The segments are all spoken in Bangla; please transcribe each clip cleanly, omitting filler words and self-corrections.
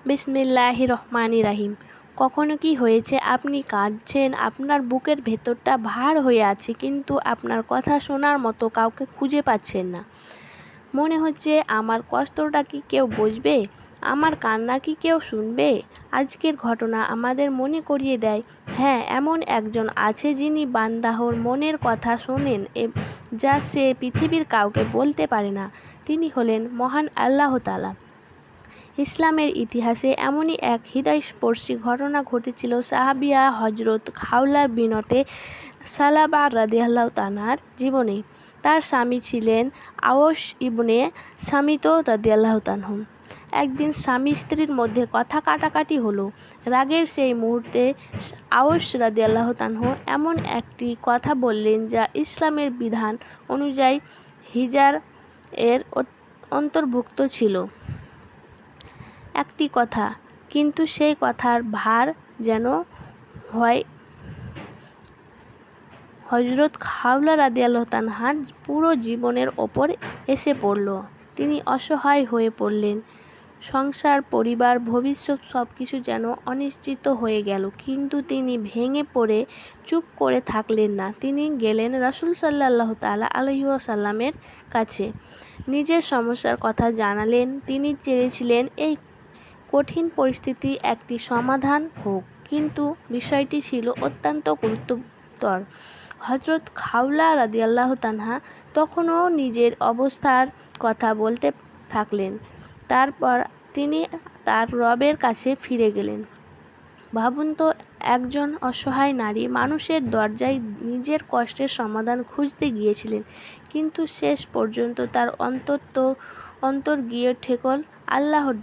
বিসমিল্লাহির রহমানির রাহিম। কখনো কি হয়েছে আপনি কাঁদছেন, আপনার বুকের ভেতরটা ভার হয়ে আছে, কিন্তু আপনার কথা শোনার মতো কাউকে খুঁজে পাচ্ছেন না। মনে হচ্ছে আমার কষ্টটা কি কেউ বুঝবে, আমার কান্না কি কেউ শুনবে? আজকের ঘটনা আমাদের মনে করিয়ে দেয়, হ্যাঁ, এমন একজন আছে যিনি বান্দাহর মনের কথা শোনেন, যা সে পৃথিবীর কাউকে বলতে পারে না। তিনি হলেন মহান আল্লাহ তাআলা। ইসলামের ইতিহাসে এমনই এক হৃদয়স্পর্শী ঘটনা ঘটেছিল সাহাবিয়া হজরত খাওলা বিনতে সালাবা রাদিয়াল্লাহু তাআলার জীবনে। তার স্বামী ছিলেন আওস ইবনে সামিত রাদিয়াল্লাহু তাআলা। একদিন স্বামী স্ত্রীর মধ্যে কথা কাটাকাটি হলো। রাগের সেই মুহূর্তে আওস রাদিয়াল্লাহু তাআলা এমন একটি কথা বললেন যা ইসলামের বিধান অনুযায়ী হিজার এর অন্তর্ভুক্ত ছিল। একটি কথা, কিন্তু সেই কথার ভার যেন হয় হজরত খাওলা রাদিয়াল্লাহু তাআলার পুরো জীবনের ওপর এসে পড়ল। তিনি অসহায় হয়ে পড়লেন। সংসার, পরিবার, ভবিষ্যৎ সব কিছু যেন অনিশ্চিত হয়ে গেল। কিন্তু তিনি ভেঙে পড়ে চুপ করে থাকলেন না। তিনি গেলেন রাসূল সাল্লাল্লাহু তাআলা আলাইহি ওয়াসাল্লামের কাছে। নিজের সমস্যার কথা জানালেন। তিনি চেয়েছিলেন এই কঠিন পরিস্থিতি একটি সমাধান হোক, কিন্তু বিষয়টি ছিল অত্যন্ত গুরুতর। হজরত খাওলা রাদিয়াল্লাহু তাআলা তখনও নিজের অবস্থার কথা বলতে থাকলেন। তারপর তিনি তার রবের কাছে ফিরে গেলেন। ভাবুন তো, একজন অসহায় নারী মানুষের দরজায় নিজের কষ্টের সমাধান খুঁজতে গিয়েছিলেন, কিন্তু শেষ পর্যন্ত তার অন্তর গিয়ে ঠেকল আল্লাহর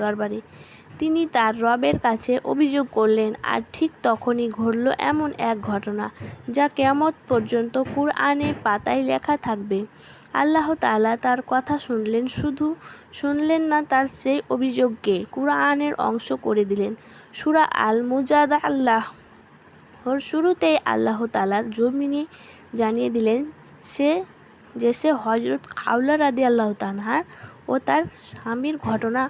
দরবারে। তিনি তার রবের কাছে অভিযোগ করলেন, আর ঠিক তখনই ঘটল এমন এক ঘটনা যা কিয়ামত পর্যন্ত কুরআনের পাতায় লেখা থাকবে। আল্লাহ তাআলা তার কথা শুনলেন, শুধু শুনলেন না, তার সেই অভিযোগকে কুরআনের অংশ করে দিলেন। সূরা আল মুজাদালার শুরুতেই আল্লাহ তাআলা জমিনে জানিয়ে দিলেন সে হজরত খাওলা রাদিয়াল্লাহু তাআলা ও তার স্বামীর ঘটনা